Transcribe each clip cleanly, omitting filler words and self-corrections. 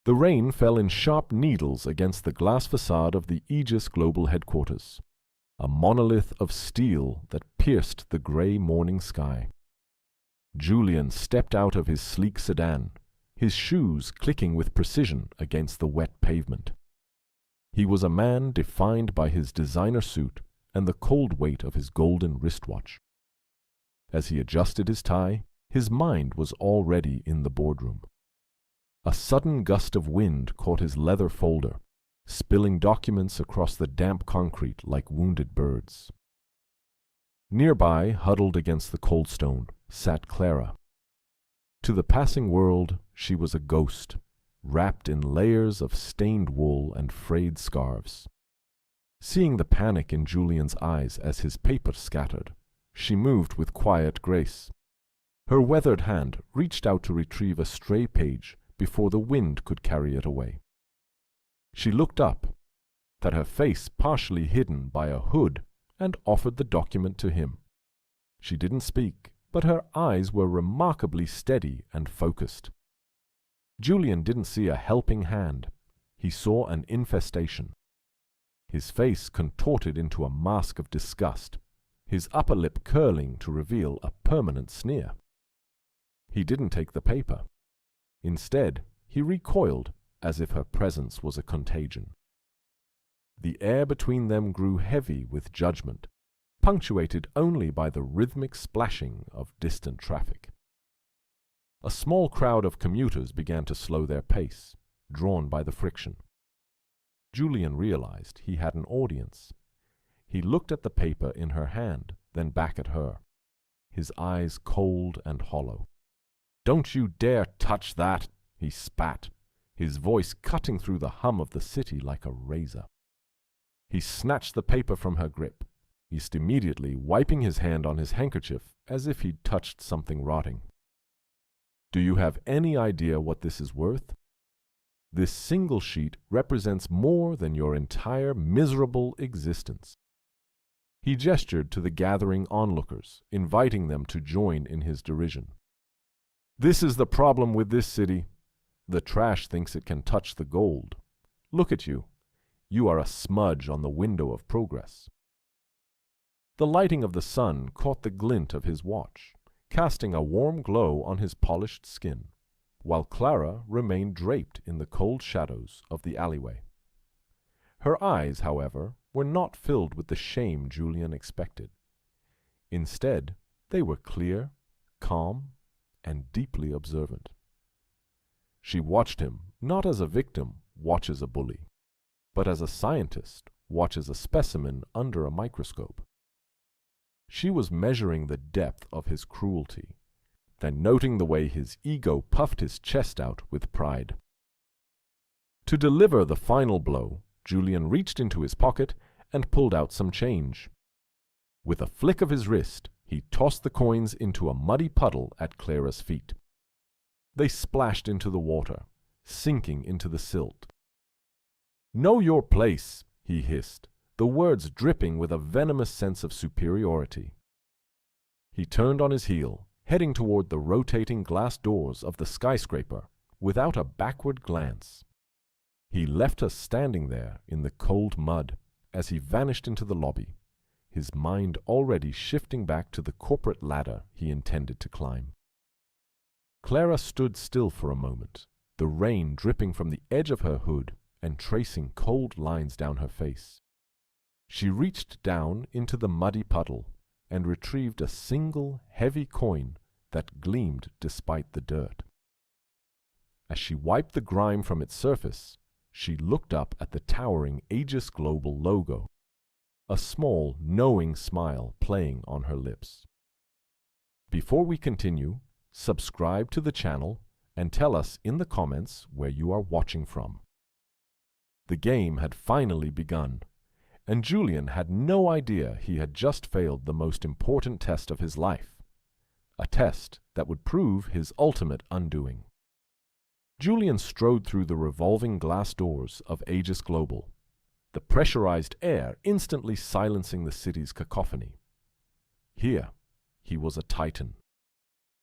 The rain fell in sharp needles against the glass facade of the Aegis Global headquarters, a monolith of steel that pierced the gray morning sky. Julian stepped out of his sleek sedan, his shoes clicking with precision against the wet pavement. He was a man defined by his designer suit and the cold weight of his golden wristwatch. As he adjusted his tie, his mind was already in the boardroom. A sudden gust of wind caught his leather folder, spilling documents across the damp concrete like wounded birds. Nearby, huddled against the cold stone, sat Clara. To the passing world, she was a ghost, wrapped in layers of stained wool and frayed scarves. Seeing the panic in Julian's eyes as his paper scattered, she moved with quiet grace. Her weathered hand reached out to retrieve a stray page before the wind could carry it away. She looked up, that her face partially hidden by a hood, and offered the document to him. She didn't speak, but her eyes were remarkably steady and focused. Julian didn't see a helping hand. He saw an infestation. His face contorted into a mask of disgust, his upper lip curling to reveal a permanent sneer. He didn't take the paper. Instead, he recoiled as if her presence was a contagion. The air between them grew heavy with judgment, punctuated only by the rhythmic splashing of distant traffic. A small crowd of commuters began to slow their pace, drawn by the friction. Julian realized he had an audience. He looked at the paper in her hand, then back at her, his eyes cold and hollow. "Don't you dare touch that!" he spat, his voice cutting through the hum of the city like a razor. He snatched the paper from her grip, just immediately wiping his hand on his handkerchief as if he'd touched something rotting. "Do you have any idea what this is worth? This single sheet represents more than your entire miserable existence." He gestured to the gathering onlookers, inviting them to join in his derision. "This is the problem with this city. The trash thinks it can touch the gold. Look at you. You are a smudge on the window of progress." The lighting of the sun caught the glint of his watch, casting a warm glow on his polished skin, while Clara remained draped in the cold shadows of the alleyway. Her eyes, however, were not filled with the shame Julian expected. Instead, they were clear, calm, and deeply observant. She watched him not as a victim watches a bully, but as a scientist watches a specimen under a microscope. She was measuring the depth of his cruelty, then noting the way his ego puffed his chest out with pride. To deliver the final blow, Julian reached into his pocket and pulled out some change. With a flick of his wrist, he tossed the coins into a muddy puddle at Clara's feet. They splashed into the water, sinking into the silt. "Know your place," he hissed, the words dripping with a venomous sense of superiority. He turned on his heel, heading toward the rotating glass doors of the skyscraper without a backward glance. He left her standing there in the cold mud as he vanished into the lobby, his mind already shifting back to the corporate ladder he intended to climb. Clara stood still for a moment, the rain dripping from the edge of her hood and tracing cold lines down her face. She reached down into the muddy puddle and retrieved a single heavy coin that gleamed despite the dirt. As she wiped the grime from its surface, she looked up at the towering Aegis Global logo, a small, knowing smile playing on her lips. Before we continue, subscribe to the channel and tell us in the comments where you are watching from. The game had finally begun, and Julian had no idea he had just failed the most important test of his life, a test that would prove his ultimate undoing. Julian strode through the revolving glass doors of Aegis Global, the pressurized air instantly silencing the city's cacophony. Here, he was a titan.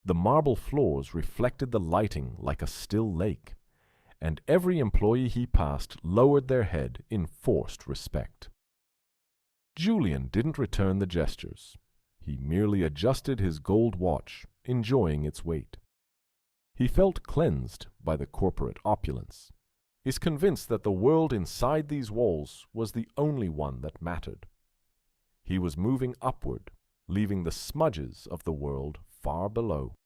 The marble floors reflected the lighting like a still lake, and every employee he passed lowered their head in forced respect. Julian didn't return the gestures. He merely adjusted his gold watch, enjoying its weight. He felt cleansed by the corporate opulence. He's convinced that the world inside these walls was the only one that mattered. He was moving upward, leaving the smudges of the world far below.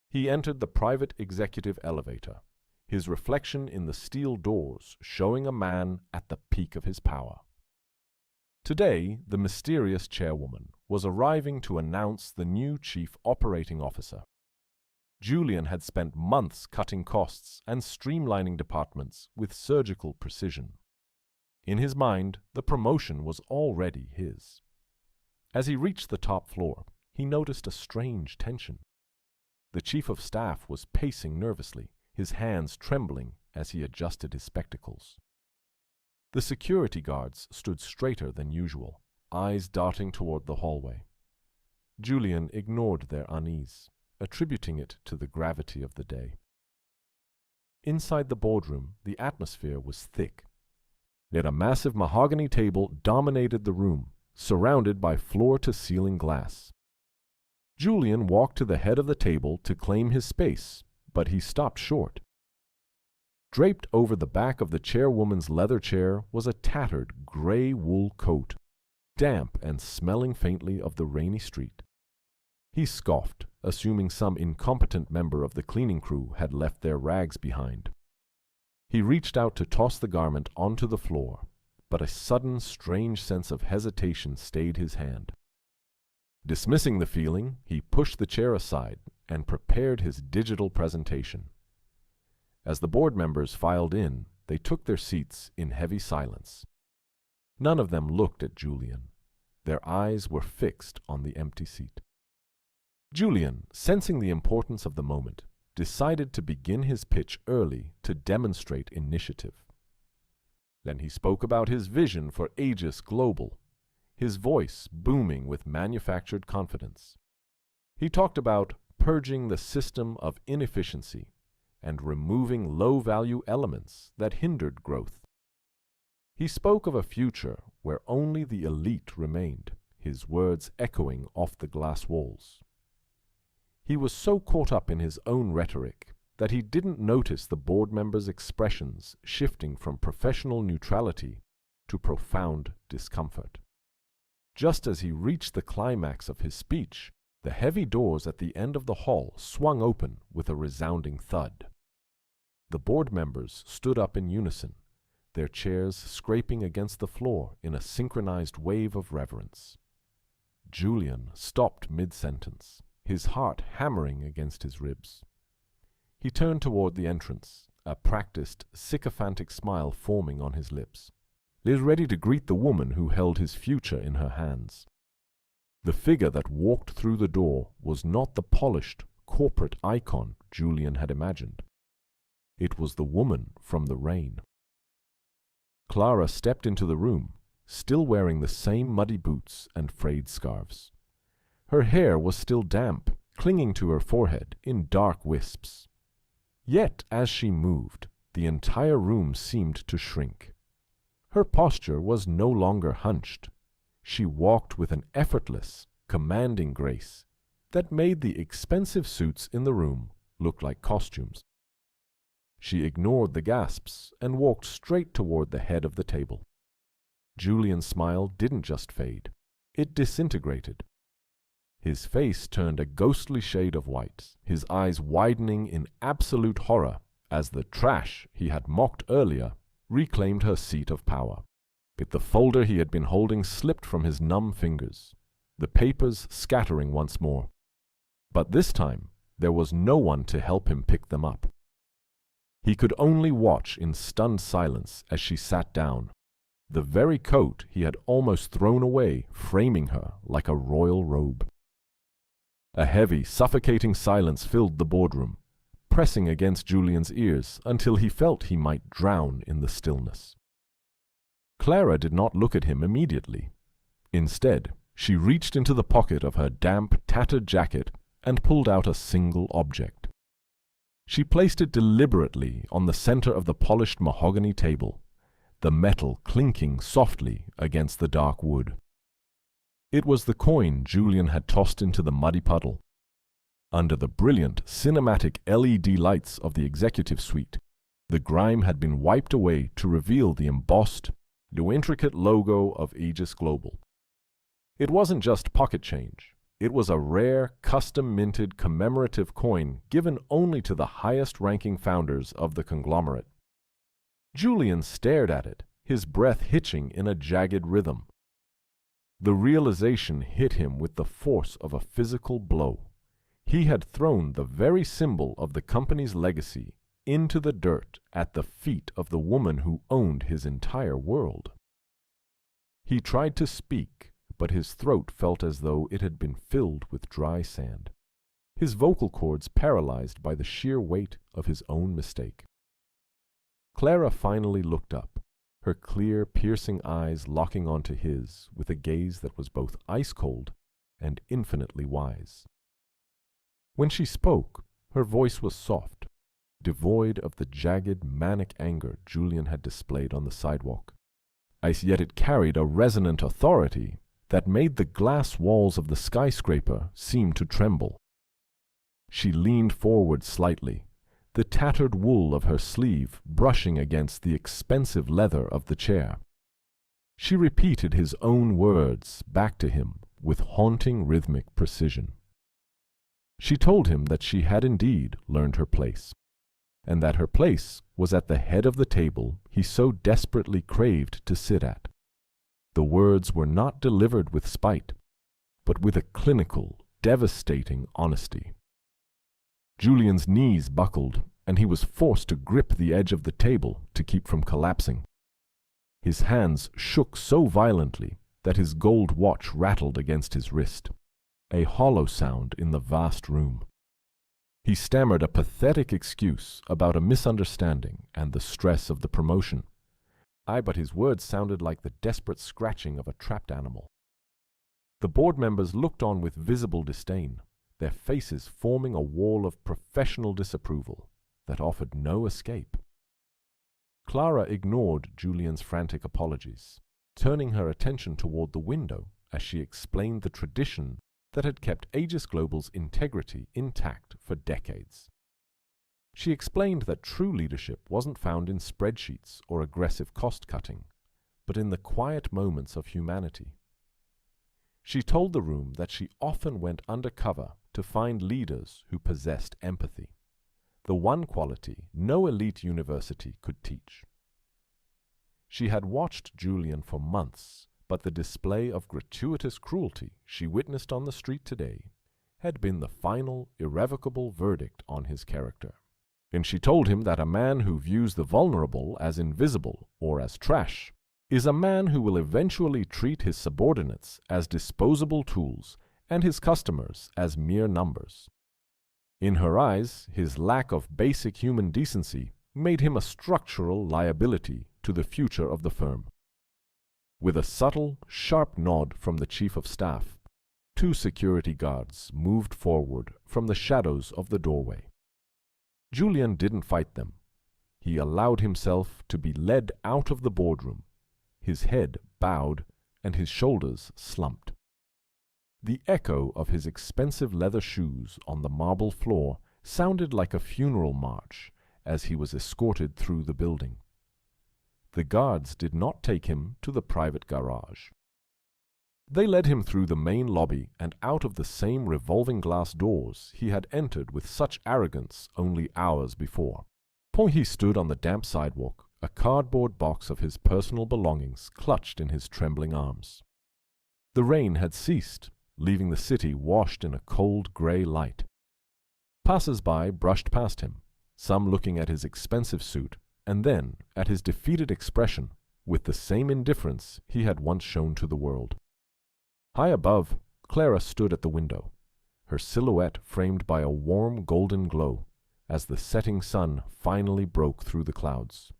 He entered the private executive elevator, his reflection in the steel doors showing a man at the peak of his power. Today, the mysterious chairwoman was arriving to announce the new chief operating officer. Julian had spent months cutting costs and streamlining departments with surgical precision. In his mind, the promotion was already his. As he reached the top floor, he noticed a strange tension. The chief of staff was pacing nervously, his hands trembling as he adjusted his spectacles. The security guards stood straighter than usual, eyes darting toward the hallway. Julian ignored their unease, attributing it to the gravity of the day. Inside the boardroom, the atmosphere was thick. Yet a massive mahogany table dominated the room, surrounded by floor-to-ceiling glass. Julian walked to the head of the table to claim his space, but he stopped short. Draped over the back of the chairwoman's leather chair was a tattered gray wool coat, damp and smelling faintly of the rainy street. He scoffed, assuming some incompetent member of the cleaning crew had left their rags behind. He reached out to toss the garment onto the floor, but a sudden, strange sense of hesitation stayed his hand. Dismissing the feeling, he pushed the chair aside and prepared his digital presentation. As the board members filed in, they took their seats in heavy silence. None of them looked at Julian. Their eyes were fixed on the empty seat. Julian, sensing the importance of the moment, decided to begin his pitch early to demonstrate initiative. Then he spoke about his vision for Aegis Global, his voice booming with manufactured confidence. He talked about purging the system of inefficiency and removing low-value elements that hindered growth. He spoke of a future where only the elite remained, his words echoing off the glass walls. He was so caught up in his own rhetoric that he didn't notice the board members' expressions shifting from professional neutrality to profound discomfort. Just as he reached the climax of his speech, the heavy doors at the end of the hall swung open with a resounding thud. The board members stood up in unison, their chairs scraping against the floor in a synchronized wave of reverence. Julian stopped mid-sentence, his heart hammering against his ribs. He turned toward the entrance, a practiced, sycophantic smile forming on his lips, ready to greet the woman who held his future in her hands. The figure that walked through the door was not the polished, corporate icon Julian had imagined. It was the woman from the rain. Clara stepped into the room, still wearing the same muddy boots and frayed scarves. Her hair was still damp, clinging to her forehead in dark wisps. Yet, as she moved, the entire room seemed to shrink. Her posture was no longer hunched. She walked with an effortless, commanding grace that made the expensive suits in the room look like costumes. She ignored the gasps and walked straight toward the head of the table. Julian's smile didn't just fade. It disintegrated. His face turned a ghostly shade of white, his eyes widening in absolute horror as the trash he had mocked earlier reclaimed her seat of power. The folder he had been holding slipped from his numb fingers, the papers scattering once more. But this time there was no one to help him pick them up. He could only watch in stunned silence as she sat down, the very coat he had almost thrown away framing her like a royal robe. A heavy, suffocating silence filled the boardroom, pressing against Julian's ears until he felt he might drown in the stillness. Clara did not look at him immediately. Instead, she reached into the pocket of her damp, tattered jacket and pulled out a single object. She placed it deliberately on the center of the polished mahogany table, the metal clinking softly against the dark wood. It was the coin Julian had tossed into the muddy puddle. Under the brilliant cinematic LED lights of the executive suite, the grime had been wiped away to reveal the embossed, intricate logo of Aegis Global. It wasn't just pocket change. It was a rare, custom-minted commemorative coin given only to the highest-ranking founders of the conglomerate. Julian stared at it, his breath hitching in a jagged rhythm. The realization hit him with the force of a physical blow. He had thrown the very symbol of the company's legacy into the dirt at the feet of the woman who owned his entire world. He tried to speak, but his throat felt as though it had been filled with dry sand, his vocal cords paralyzed by the sheer weight of his own mistake. Clara finally looked up, her clear, piercing eyes locking onto his with a gaze that was both ice-cold and infinitely wise. When she spoke, her voice was soft, devoid of the jagged, manic anger Julian had displayed on the sidewalk. Yet it carried a resonant authority that made the glass walls of the skyscraper seem to tremble. She leaned forward slightly, the tattered wool of her sleeve brushing against the expensive leather of the chair. She repeated his own words back to him with haunting rhythmic precision. She told him that she had indeed learned her place, and that her place was at the head of the table he so desperately craved to sit at. The words were not delivered with spite, but with a clinical, devastating honesty. Julian's knees buckled, and he was forced to grip the edge of the table to keep from collapsing. His hands shook so violently that his gold watch rattled against his wrist, a hollow sound in the vast room. He stammered a pathetic excuse about a misunderstanding and the stress of the promotion. But his words sounded like the desperate scratching of a trapped animal. The board members looked on with visible disdain, their faces forming a wall of professional disapproval that offered no escape. Clara ignored Julian's frantic apologies, turning her attention toward the window as she explained the tradition that had kept Aegis Global's integrity intact for decades. She explained that true leadership wasn't found in spreadsheets or aggressive cost-cutting, but in the quiet moments of humanity. She told the room that she often went undercover to find leaders who possessed empathy, the one quality no elite university could teach. She had watched Julian for months, but the display of gratuitous cruelty she witnessed on the street today had been the final, irrevocable verdict on his character. And she told him that a man who views the vulnerable as invisible or as trash is a man who will eventually treat his subordinates as disposable tools and his customers as mere numbers. In her eyes, his lack of basic human decency made him a structural liability to the future of the firm. With a subtle, sharp nod from the chief of staff, 2 security guards moved forward from the shadows of the doorway. Julian didn't fight them. He allowed himself to be led out of the boardroom, his head bowed and his shoulders slumped. The echo of his expensive leather shoes on the marble floor sounded like a funeral march as he was escorted through the building. The guards did not take him to the private garage. They led him through the main lobby and out of the same revolving glass doors he had entered with such arrogance only hours before. He stood on the damp sidewalk, a cardboard box of his personal belongings clutched in his trembling arms. The rain had ceased, leaving the city washed in a cold gray light. Passers-by brushed past him, some looking at his expensive suit and then at his defeated expression with the same indifference he had once shown to the world. High above, Clara stood at the window, her silhouette framed by a warm golden glow as the setting sun finally broke through the clouds.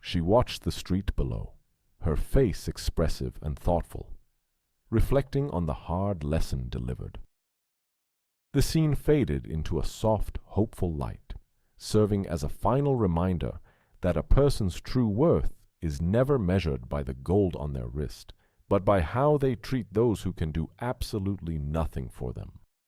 She watched the street below, her face expressive and thoughtful, reflecting on the hard lesson delivered. The scene faded into a soft, hopeful light, serving as a final reminder that a person's true worth is never measured by the gold on their wrist, but by how they treat those who can do absolutely nothing for them.